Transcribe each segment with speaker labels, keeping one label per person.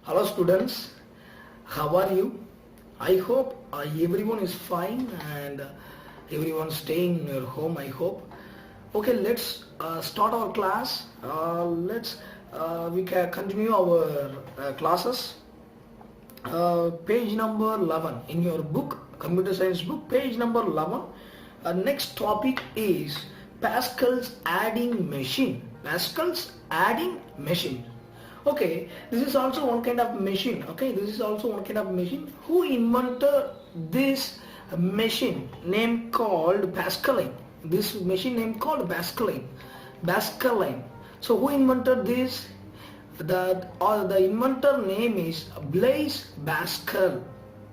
Speaker 1: Hello students, how are you? I hope everyone is fine and everyone staying in your home, I hope. Okay, let's start our class. We can continue our classes. Page number 11 in your book, computer science book, page number 11. Next topic is Pascal's adding machine. Pascal's adding machine. Okay, this is also one kind of machine. Okay, this is also one kind of machine. Who invented this machine name called Pascaline? This machine name called Pascaline. Pascaline. So who invented this? The inventor name is Blaise Pascal.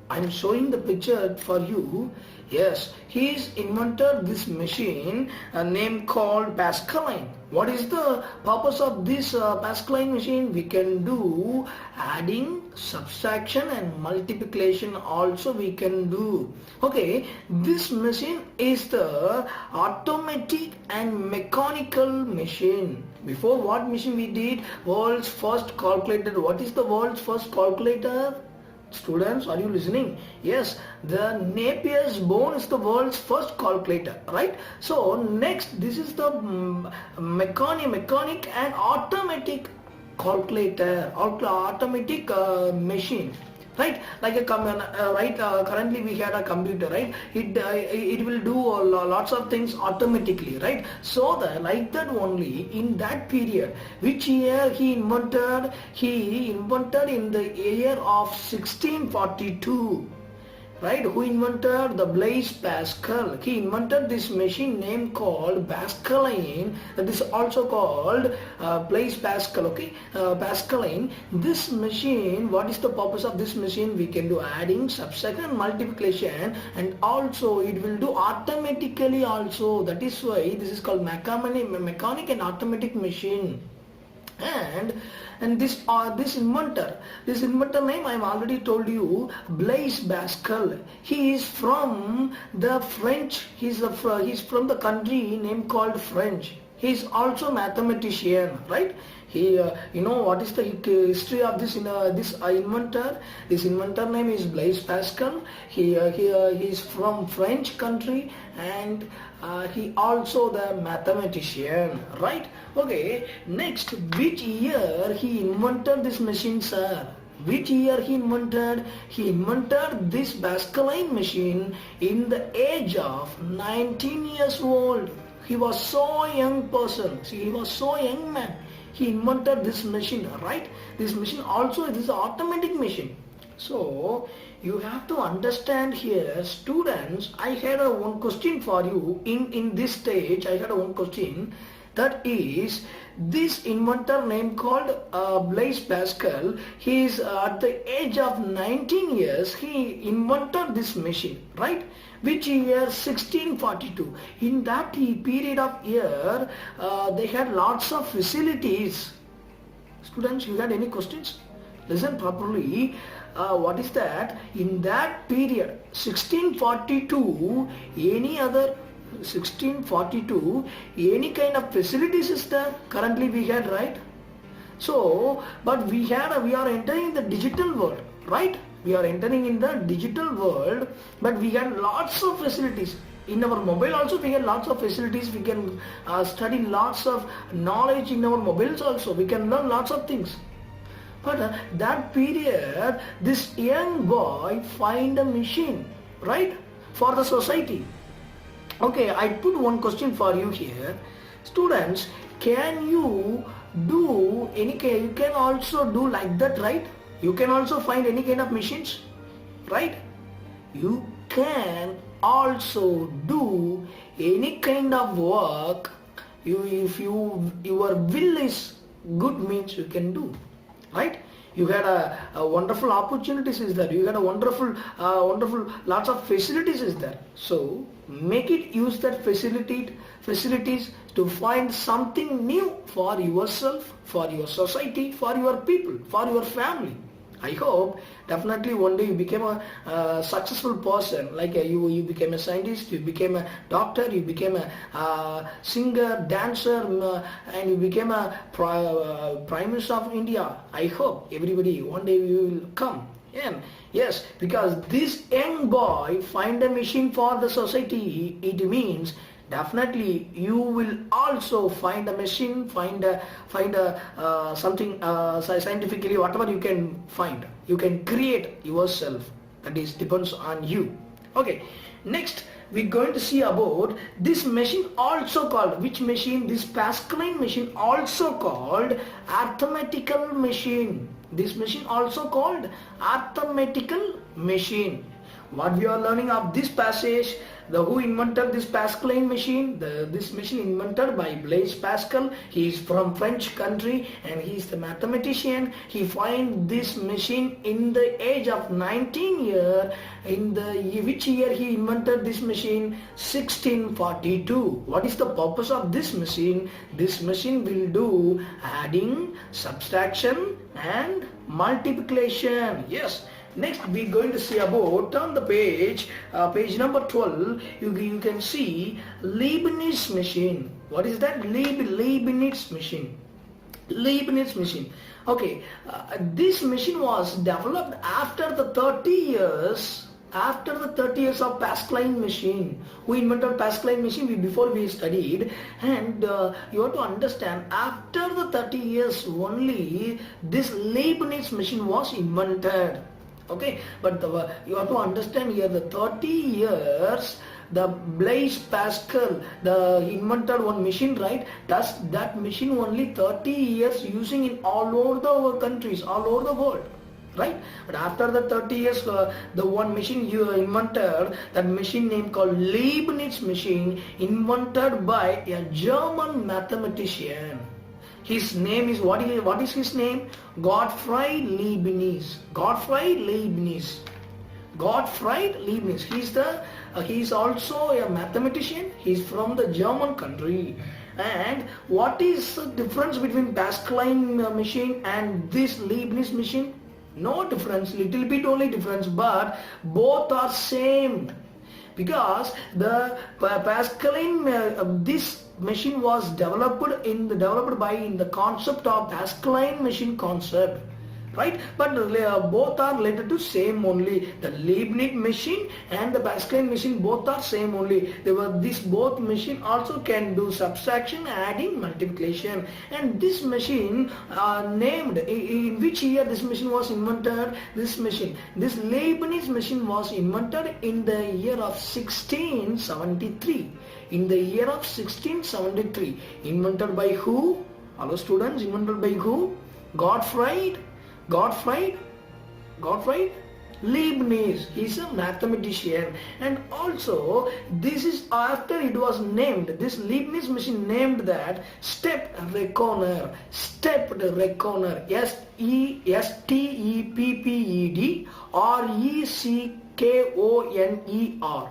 Speaker 1: I'm showing the picture for you. Yes, he's invented this machine name called Pascaline. What is the purpose of this Pascaline machine? We can do adding, subtraction and multiplication also we can do. Okay, this machine is the automatic and mechanical machine. Before what machine we did? World's first calculator. What is the world's first calculator? Students, are you listening? Yes, the Napier's bone is the world's first calculator, right? So next, this is the mechanic and automatic calculator, automatic machine, right? Like a currently we had a computer, right? It will do lots of things automatically, right? So like that only in that period, which year he invented? He invented in the year of 1642. Right? Who invented? The Blaise Pascal. He invented this machine name called Pascaline. That is also called Blaise Pascal. Okay, Pascaline. This machine. What is the purpose of this machine? We can do adding, subtraction, and multiplication, and also it will do automatically also. That is why this is called mechanic and automatic machine. And this inventor name I have already told you, Blaise Pascal. He is from the French. He's from the country name called French. He is also mathematician, right? He, you know what is the history of this inventor? This inventor name is Blaise Pascal. He is from French country and he also the mathematician, right? Okay, next, which year he invented this machine, sir? Which year he invented? He invented this Pascaline machine in the age of 19 years old. He was so young person. See, he was so young man. He invented this machine, right? This machine also is an automatic machine. So you have to understand here, students. I had one question for you in this stage. I had one question. That is, this inventor name called Blaise Pascal, he is at the age of 19 years, he invented this machine, right? Which year? 1642. In that period of year, they had lots of facilities. Students, you had any questions? Listen properly. What is that? In that period, 1642, 1642, any kind of facilities is there? Currently we had, right? So, but we are entering the digital world, right? We are entering in the digital world, but we had lots of facilities. In our mobile also we had lots of facilities. We can study lots of knowledge in our mobiles also. We can learn lots of things. But that period, this young boy find a machine, right? For the society. Okay, I put one question for you here. Students, can you do you can also do like that, right? You can also find any kind of machines, right? You can also do any kind of work. If your will is good, means you can do, right? You had a wonderful opportunities is there. You had a wonderful lots of facilities is there. So make it use that facilities to find something new for yourself, for your society, for your people, for your family. I hope definitely one day you became a successful person, like you became a scientist, you became a doctor, you became a singer, dancer, and you became a prime minister of India. I hope everybody one day you will come. Yeah. Yes, because this young boy find a machine for the society, it means definitely you will also find a machine, find a something scientifically, whatever you can find, you can create yourself. That is depends on you. Okay, next we're going to see about this machine, also called, which machine? This Pascaline machine, also called arithmetical machine. This machine also called arithmetical machine. What we are learning of this passage, the who invented this Pascaline machine, this machine invented by Blaise Pascal. He is from French country and he is the mathematician. He find this machine in the age of 19 years. In the which year he invented this machine? 1642. What is the purpose of this machine? This machine will do adding, subtraction and multiplication. Yes. Next we're going to see about, turn the page, page number 12, you can see Leibniz machine. What is that? Leibniz machine. Leibniz machine. Okay, this machine was developed after the 30 years. After the 30 years of Pascaline machine. Who invented Pascaline machine? Before we studied, and you have to understand, after the 30 years only this Leibniz machine was invented. Okay, but you have to understand here, the 30 years the Blaise Pascal, he invented one machine, right? That machine only 30 years using in all over the countries, all over the world, right? But after the 30 years, the one machine you invented, that machine name called Leibniz machine, invented by a German mathematician. His name is, what is his name? Gottfried Leibniz. Gottfried Leibniz. Gottfried Leibniz. He is also a mathematician. He is from the German country. And what is the difference between Pascaline machine and this Leibniz machine? No difference, little bit only difference, but both are same. Because the Pascaline, this machine was developed by the concept of Pascaline machine concept, right? But both are related to same only. The Leibniz machine and the Pascaline machine both are same only. This both machine also can do subtraction, adding, multiplication. And this machine named, in which year this machine was invented? This Leibniz machine was invented in the year of 1673. In the year of 1673. Invented by who? Hello students, invented by who? Gottfried Leibniz. He is a mathematician, and also this is after it was named, this Leibniz machine named that Stepped Reckoner. Stepped Reckoner. Stepped Reckoner.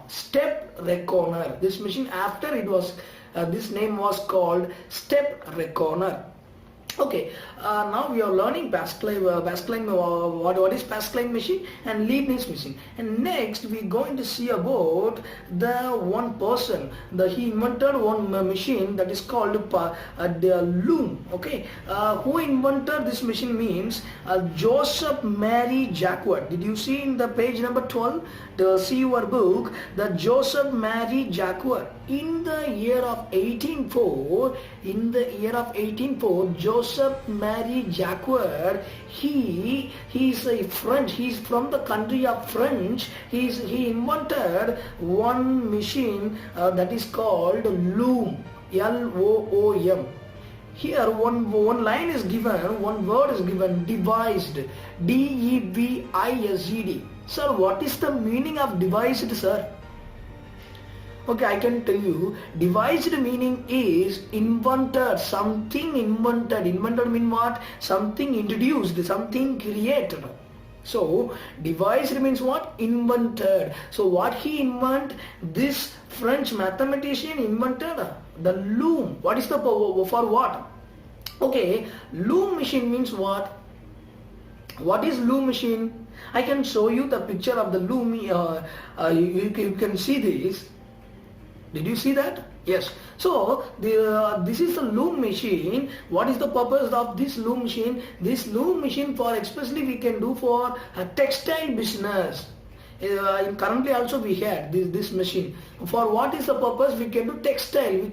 Speaker 1: Stepped Reckoner. This machine, after it was this name was called Stepped Reckoner. Okay, now we are learning Pascaline, what is Pascaline machine and Leibniz machine. And next we are going to see about the one person, he invented one machine that is called the loom. Okay, who invented this machine means Joseph Marie Jacquard. Did you see in the page number 12? See your book, the Joseph Marie Jacquard. In the year of 1804, Joseph Marie Jacquard, he is a French. He is from the country of French. He invented one machine that is called loom. Loom. Here one line is given, one word is given, devised. Devised. Sir, what is the meaning of devised, sir? Okay, I can tell you, devised meaning is invented, something invented. Invented mean what? Something introduced, something created. So, devised means what? Invented. So, what he invented? This French mathematician invented the loom. What is the for what? Okay, loom machine means what? What is loom machine? I can show you the picture of the loom. You can see this. Did you see that? Yes. So this is the loom machine. What is the purpose of this loom machine? This loom machine, for especially we can do for a textile business. Currently also we had this machine. For what is the purpose? We can do textile. We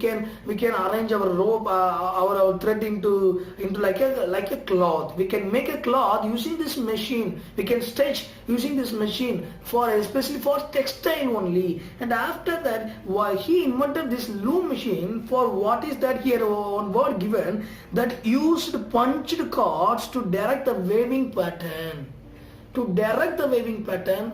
Speaker 1: can arrange our rope, our thread into like a cloth. We can make a cloth using this machine. We can stitch using this machine for especially for textile only. And after that, why he invented this loom machine for what is that here on word given, that used punched cards to direct the waving pattern. To direct the waving pattern,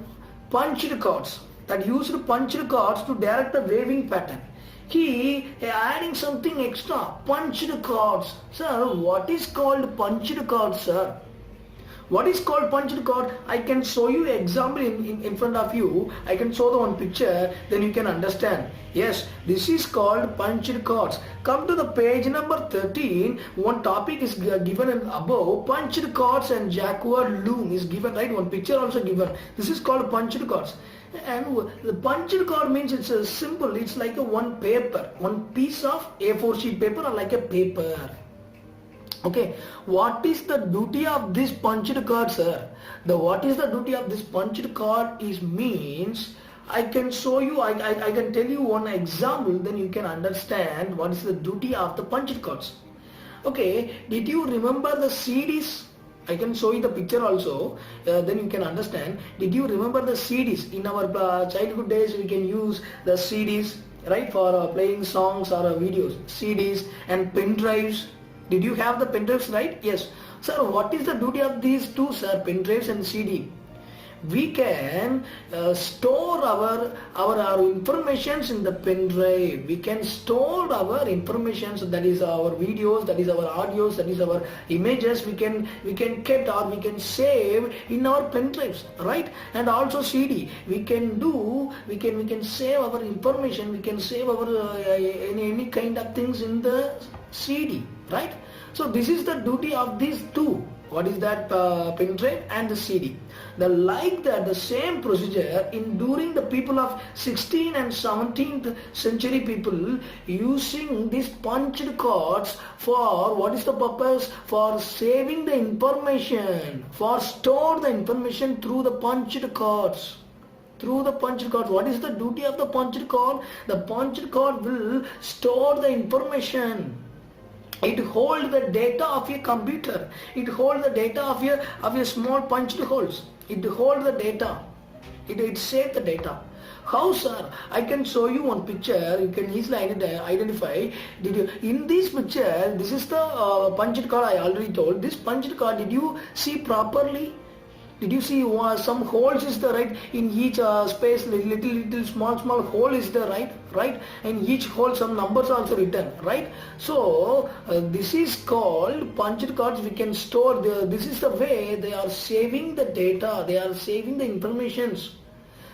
Speaker 1: punched cards, that used punched cards to direct the waving pattern. He adding something extra, punched cards. Sir, what is called punched cards, sir? What is called punched card? I can show you example in front of you. I can show the one picture, then you can understand. Yes, this is called punched cards. Come to the page number 13. One topic is given above. Punched cards and Jaguar loom is given, right? One picture also given. This is called punched cards. And the punched card means it's a simple. It's like a one paper, one piece of A4 sheet paper or like a paper. Okay, what is the duty of this punched card, sir? What is the duty of this punched card is means, I can show you, I can tell you one example, then you can understand what is the duty of the punched cards. Okay, did you remember the CDs? I can show you the picture also, then you can understand. Did you remember the CDs? In our childhood days, we can use the CDs, right, for playing songs or videos. CDs and pen drives. Did you have the pen drives, right? Yes. Sir, what is the duty of these two, sir, pen drives and CD? We can store our informations in the pen drive. We can store our informations, that is our videos, that is our audios, that is our images. We can keep or we can save in our pen drives, right? And also CD. We can save our information. We can save our any kind of things in the CD, right? So this is the duty of these two. What is that? Pen drive and the CD. The same procedure during the people of 16th and 17th century people using these punched cards for what is the purpose? For saving the information, for store the information through the punched cards. Through the punched card. What is the duty of the punched card? The punched card will store the information. It holds the data of your computer. It holds the data of your small punched holes. It holds the data. It saves the data. How, sir? I can show you one picture. You can easily identify. In this picture, this is the punched card I already told. This punched card, did you see properly? Did you see some holes is there, right? In each space, little small hole is there, right? And each hole some numbers also written, right? So this is called punched cards. We can store this is the way they are saving the data. They are saving the informations.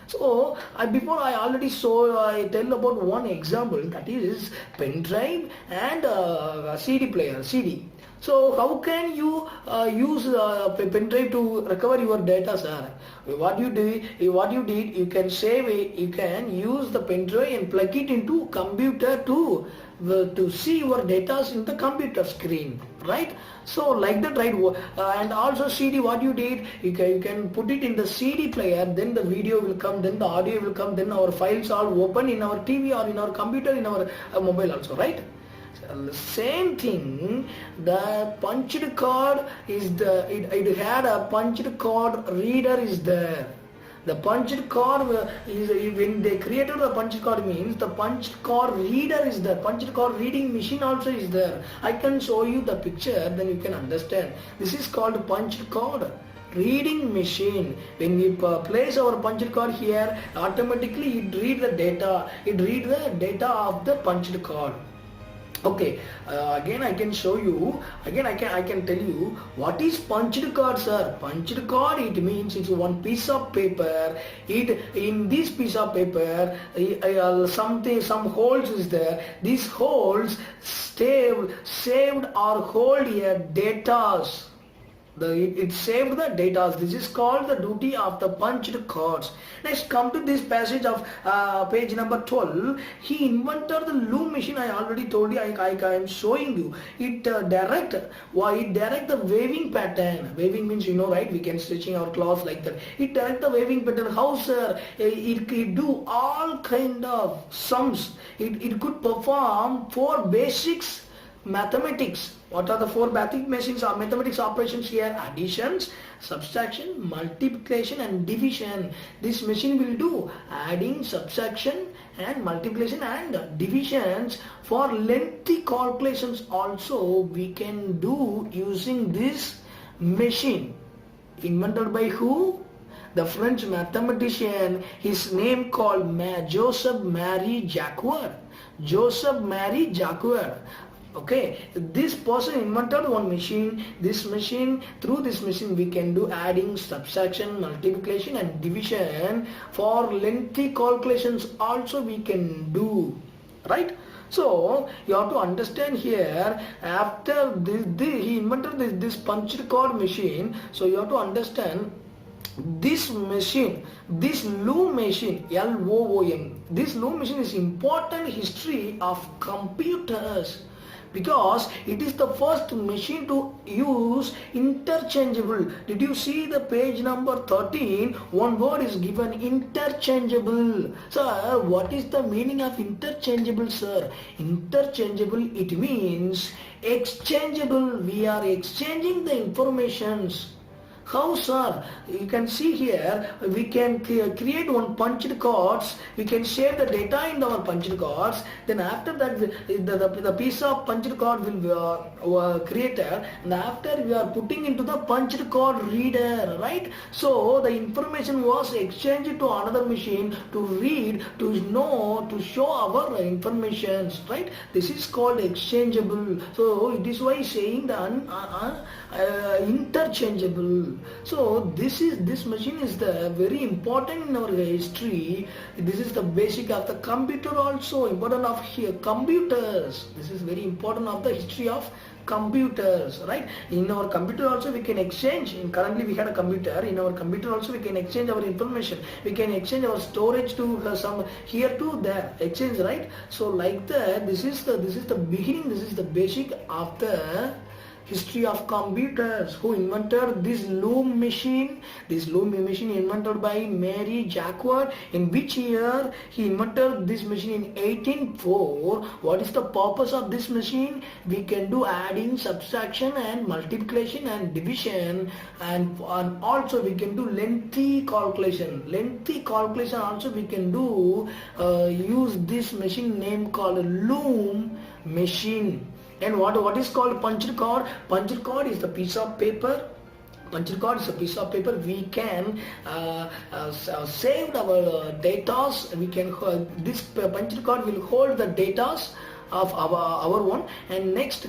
Speaker 1: So before I already tell about one example, that is pen drive and CD player, CD. So how can you use pen drive to recover your data, sir? What you did, you can save it. You can use the pen drive and plug it into computer to see your data in the computer screen, right? So like that, right? And also CD, what you did, you can put it in the CD player, then the video will come, then the audio will come, then our files are open in our TV or in our computer, in our mobile also, right? Same thing, the punched card is it had a punched card reader is there. The punched card is, when they created the punched card, means the punched card reader is there. Punched card reading machine also is there. I can show you the picture, then you can understand. This is called punched card reading machine. When we place our punched card here, automatically it read the data. It read the data of the punched card. Okay, again I can show you, again I can tell you what is punched card, sir. Punched card, it means it's one piece of paper. In this piece of paper some holes is there. These holes saved or hold your data. It saved the data. This is called the duty of the punched cards. Next, come to this passage of page number 12. He invented the loom machine. I already told you. I am showing you. It direct the waving pattern. Waving means, you know, right? We can stitching our cloth like that. It direct the waving pattern. How, sir? It do all kind of sums. It could perform 4 basics mathematics. What are the 4 basic machines or mathematics operations here? Additions, subtraction, multiplication and division. This machine will do adding, subtraction and multiplication and divisions. For lengthy calculations also we can do using this machine. Invented by who? The French mathematician. His name called Joseph Marie Jacquard. Joseph Marie Jacquard. Okay, this person invented one machine. Through this machine we can do adding, subtraction, multiplication and division. For lengthy calculations also we can do, right? So you have to understand here, after he invented this punched card machine. So you have to understand this machine, this loom machine, L-O-O-M, this loom machine is important history of computers, because it is the first machine to use interchangeable. Did you see the page number 13? One word is given, interchangeable. Sir, what is the meaning of interchangeable, sir? Interchangeable, it means exchangeable. We are exchanging the informations. How, sir? You can see here, we can create one punched cards. We can save the data in our punched cards. Then after that, the piece of punched card will be created, and after we are putting into the punched card reader, right? So the information was exchanged to another machine to read, to know, to show our informations, right? This is called exchangeable. So it is why saying the interchangeable. So this machine is the very important in our history. This is the basic of the computer also, important of here computers. This is very important of the history of computers, right? In our computer also we can exchange. Currently we had a computer. In our computer also we can exchange our information. We can exchange our storage to some here to there, exchange, right? So like that, this is the beginning. This is the basic of the history of computers. Who invented this loom machine? This loom machine invented by Marie Jacquard. In which year he invented this machine? In 1804. What is the purpose of this machine? We can do adding, subtraction and multiplication and division, and also we can do lengthy calculation. Lengthy calculation also we can do use this machine name called loom machine. And what is called punched card? Punched card is the piece of paper. Punched card is a piece of paper. We can save our data. We can this punched card will hold the data of our one, and next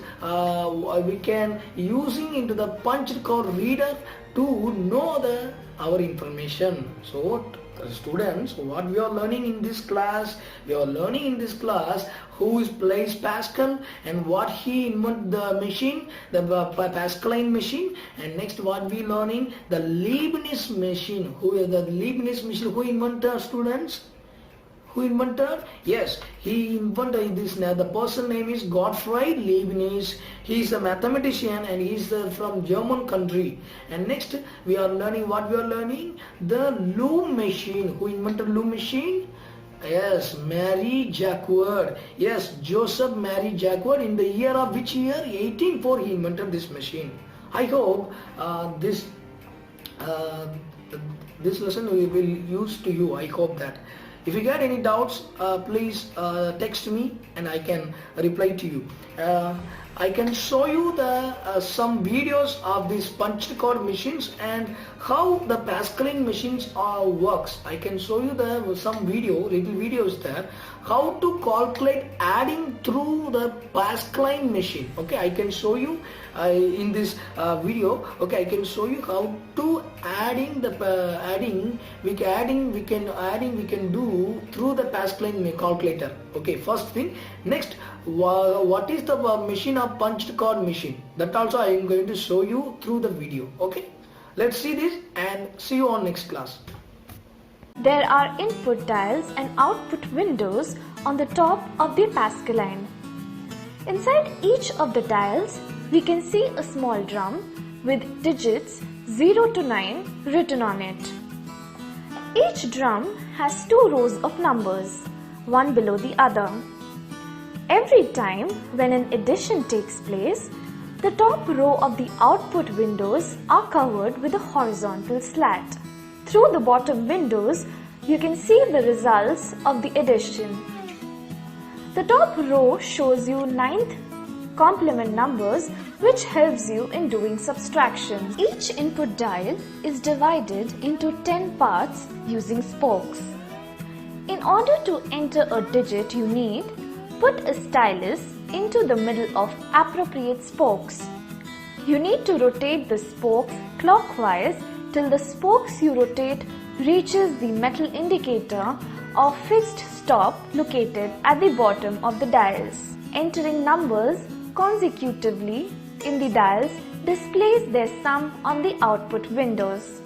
Speaker 1: we can using into the punched card reader to know our information. So students, what we are learning in this class? We are learning in this class who is Blaise Pascal and what he invented the machine, the Pascaline machine, and next what we learning, the Leibniz machine. Who is the Leibniz machine? Who invented, students? Who invented? Yes, he invented this. The person name is Gottfried Leibniz. He is a mathematician and he is from German country. And next we are learning what we are learning, the loom machine. Who invented loom machine? Yes, Marie Jacquard. Yes, Joseph Marie Jacquard. In the year of which year? 1804 he invented this machine. I hope this lesson will use to you. I hope that. If you get any doubts, please text me and I can reply to you. I can show you some videos of these punched card machines and how the Pascaline machines works. I can show you some little videos there, how to calculate adding through the Pascaline machine. Okay, I can show you in this video. Okay, I can show you how to add adding we can do through the Pascaline calculator. Okay, first thing. Next, what is the machine of punched card machine? That also I am going to show you through the video. Okay, let's see this and see you on next class.
Speaker 2: There are input dials and output windows on the top of the Pascaline. Inside each of the dials, we can see a small drum with digits 0 to 9 written on it. Each drum has 2 rows of numbers, one below the other. Every time when an addition takes place, the top row of the output windows are covered with a horizontal slat. Through the bottom windows, you can see the results of the addition. The top row shows you 9th complement numbers, which helps you in doing subtraction. Each input dial is divided into 10 parts using spokes. In order to enter a digit you need, put a stylus into the middle of appropriate spokes. You need to rotate the spokes clockwise till the spokes you rotate reaches the metal indicator or fixed stop located at the bottom of the dials. Entering numbers consecutively in the dials displays their sum on the output windows.